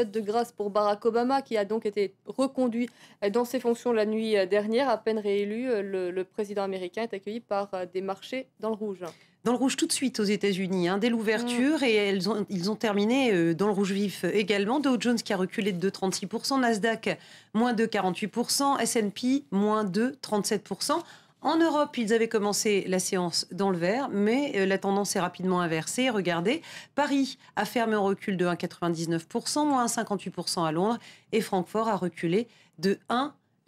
De grâce pour Barack Obama, qui a donc été reconduit dans ses fonctions la nuit dernière. À peine réélu, le président américain est accueilli par des marchés dans le rouge. Dans le rouge tout de suite aux États-Unis, dès l'ouverture, et ils ont terminé dans le rouge vif également. Dow Jones qui a reculé de 2,36%, Nasdaq moins 2,48%, S&P moins 2,37%. En Europe, ils avaient commencé la séance dans le vert, mais la tendance est rapidement inversée. Regardez, Paris a fermé en recul de 1,99%, moins 1,58% à Londres, et Francfort a reculé de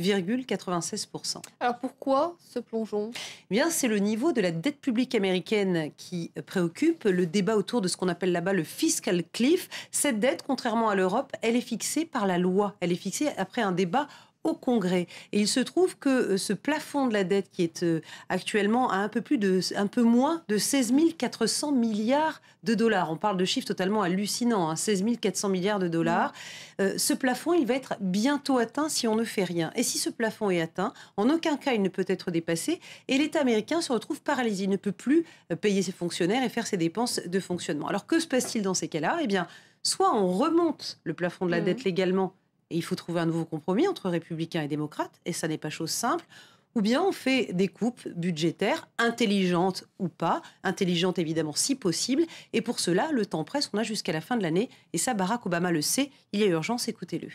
1,96%. Alors pourquoi ce plongeon ? Eh bien, c'est le niveau de la dette publique américaine qui préoccupe. Le débat autour de ce qu'on appelle là-bas le fiscal cliff. Cette dette, contrairement à l'Europe, elle est fixée par la loi. Elle est fixée après un débat au Congrès. Et il se trouve que ce plafond de la dette qui est actuellement à un peu moins de 16 400 milliards de dollars. On parle de chiffres totalement hallucinants, 16 400 milliards de dollars. Ce plafond, il va être bientôt atteint si on ne fait rien. Et si ce plafond est atteint, en aucun cas il ne peut être dépassé et l'État américain se retrouve paralysé. Il ne peut plus payer ses fonctionnaires et faire ses dépenses de fonctionnement. Alors que se passe-t-il dans ces cas-là ? Eh bien, soit on remonte le plafond de la dette légalement, et il faut trouver un nouveau compromis entre républicains et démocrates, et ça n'est pas chose simple, ou bien on fait des coupes budgétaires, intelligentes ou pas, intelligentes évidemment si possible, et pour cela, le temps presse, on a jusqu'à la fin de l'année, et ça Barack Obama le sait, il y a urgence, écoutez-le.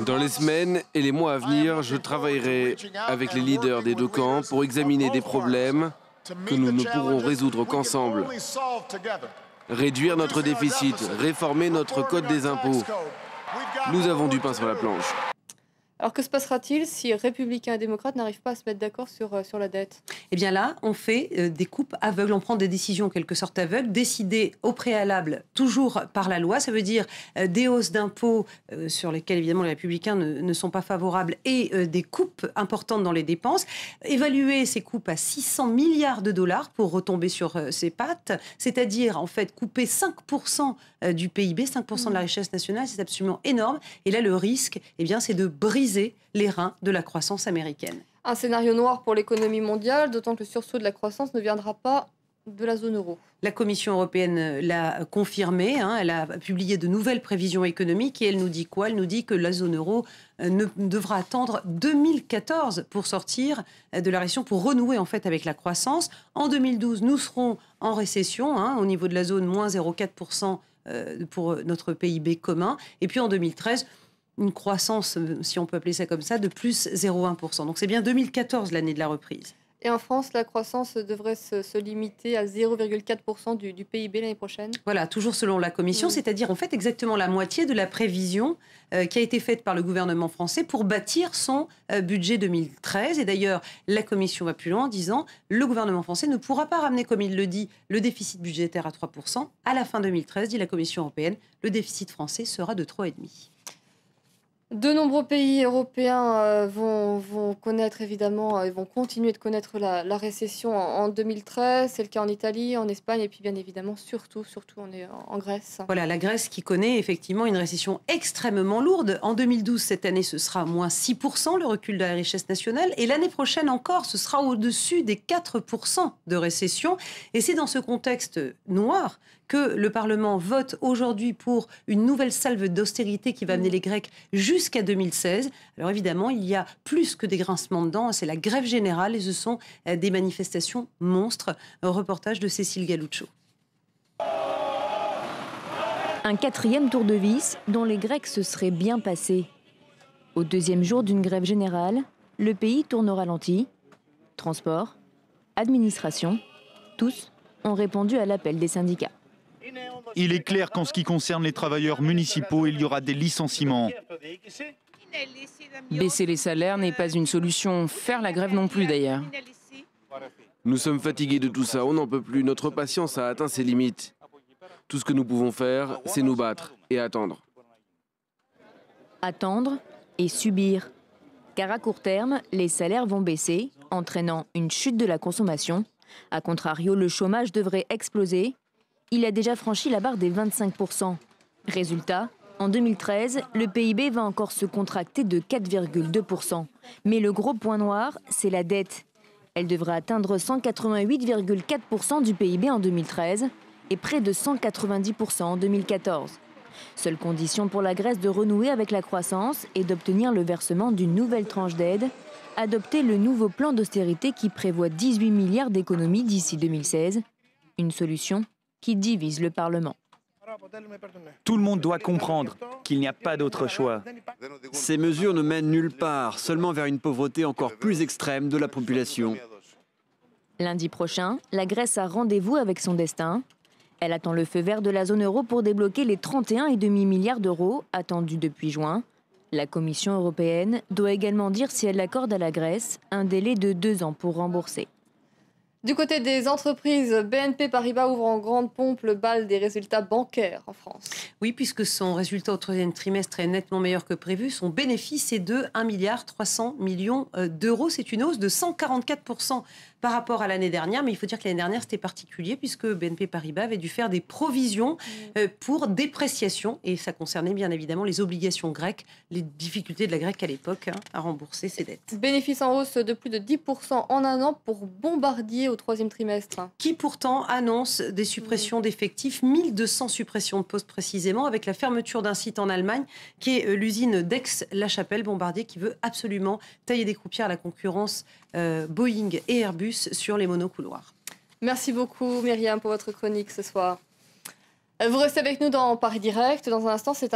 Dans les semaines et les mois à venir, je travaillerai avec les leaders des deux camps pour examiner des problèmes que nous ne pourrons résoudre qu'ensemble. Réduire notre déficit, réformer notre code des impôts. Nous avons du pain sur la planche. Alors que se passera-t-il si républicains et démocrates n'arrivent pas à se mettre d'accord sur la dette ? Eh bien là, on fait des coupes aveugles, on prend des décisions en quelque sorte aveugles, décidées au préalable, toujours par la loi. Ça veut dire des hausses d'impôts sur lesquelles évidemment les républicains ne sont pas favorables et des coupes importantes dans les dépenses. Évaluer ces coupes à 600 milliards de dollars pour retomber sur ses pattes, c'est-à-dire en fait couper 5% du PIB, 5% de la richesse nationale, c'est absolument énorme. Et là, le risque, eh bien, c'est de briser les reins de la croissance américaine. Un scénario noir pour l'économie mondiale, d'autant que le sursaut de la croissance ne viendra pas de la zone euro. La Commission européenne l'a confirmé, elle a publié de nouvelles prévisions économiques et elle nous dit quoi ? Elle nous dit que la zone euro ne devra attendre 2014 pour sortir de la récession, pour renouer en fait avec la croissance. En 2012, nous serons en récession, au niveau de la zone, moins 0,4% pour notre PIB commun. Et puis en 2013, une croissance, si on peut appeler ça comme ça, de plus 0,1%. Donc c'est bien 2014 l'année de la reprise. Et en France, la croissance devrait se limiter à 0,4% du PIB l'année prochaine ? Voilà, toujours selon la Commission, c'est-à-dire en fait exactement la moitié de la prévision qui a été faite par le gouvernement français pour bâtir son budget 2013. Et d'ailleurs, la Commission va plus loin en disant le gouvernement français ne pourra pas ramener, comme il le dit, le déficit budgétaire à 3%. À la fin 2013, dit la Commission européenne, le déficit français sera de 3,5%. De nombreux pays européens vont connaître évidemment, vont continuer de connaître la récession en 2013. C'est le cas en Italie, en Espagne et puis bien évidemment surtout on est en Grèce. Voilà, la Grèce qui connaît effectivement une récession extrêmement lourde. En 2012, cette année, ce sera moins 6%, le recul de la richesse nationale. Et l'année prochaine encore, ce sera au-dessus des 4% de récession. Et c'est dans ce contexte noir que le Parlement vote aujourd'hui pour une nouvelle salve d'austérité qui va amener les Grecs jusqu'à 2016. Alors évidemment, il y a plus que des grincements de dents, c'est la grève générale et ce sont des manifestations monstres. Un reportage de Cécile Galluccio. Un quatrième tour de vis dont les Grecs se seraient bien passés. Au deuxième jour d'une grève générale, le pays tourne au ralenti. Transport, administration, tous ont répondu à l'appel des syndicats. Il est clair qu'en ce qui concerne les travailleurs municipaux, il y aura des licenciements. Baisser les salaires n'est pas une solution, faire la grève non plus d'ailleurs. Nous sommes fatigués de tout ça, on n'en peut plus, notre patience a atteint ses limites. Tout ce que nous pouvons faire, c'est nous battre et attendre. Attendre et subir. Car à court terme, les salaires vont baisser, entraînant une chute de la consommation. A contrario, le chômage devrait exploser. Il a déjà franchi la barre des 25%. Résultat, en 2013, le PIB va encore se contracter de 4,2%. Mais le gros point noir, c'est la dette. Elle devrait atteindre 188,4% du PIB en 2013 et près de 190% en 2014. Seule condition pour la Grèce de renouer avec la croissance et d'obtenir le versement d'une nouvelle tranche d'aide, adopter le nouveau plan d'austérité qui prévoit 18 milliards d'économies d'ici 2016. Une solution qui divise le Parlement. Tout le monde doit comprendre qu'il n'y a pas d'autre choix. Ces mesures ne mènent nulle part, seulement vers une pauvreté encore plus extrême de la population. Lundi prochain, la Grèce a rendez-vous avec son destin. Elle attend le feu vert de la zone euro pour débloquer les 31,5 milliards d'euros attendus depuis juin. La Commission européenne doit également dire si elle accorde à la Grèce un délai de 2 ans pour rembourser. Du côté des entreprises, BNP Paribas ouvre en grande pompe le bal des résultats bancaires en France. Oui, puisque son résultat au troisième trimestre est nettement meilleur que prévu. Son bénéfice est de 1,3 milliard d'euros. C'est une hausse de 144% par rapport à l'année dernière. Mais il faut dire que l'année dernière, c'était particulier puisque BNP Paribas avait dû faire des provisions pour dépréciation. Et ça concernait bien évidemment les obligations grecques, les difficultés de la Grèce à l'époque à rembourser ses dettes. Bénéfice en hausse de plus de 10% en un an pour Bombardier au troisième trimestre. Qui pourtant annonce des suppressions d'effectifs, 1200 suppressions de postes précisément, avec la fermeture d'un site en Allemagne, qui est l'usine d'Aix-la-Chapelle, Bombardier, qui veut absolument tailler des croupières à la concurrence Boeing et Airbus sur les monocouloirs. Merci beaucoup Myriam pour votre chronique ce soir. Vous restez avec nous dans Paris Direct. Dans un instant, c'est un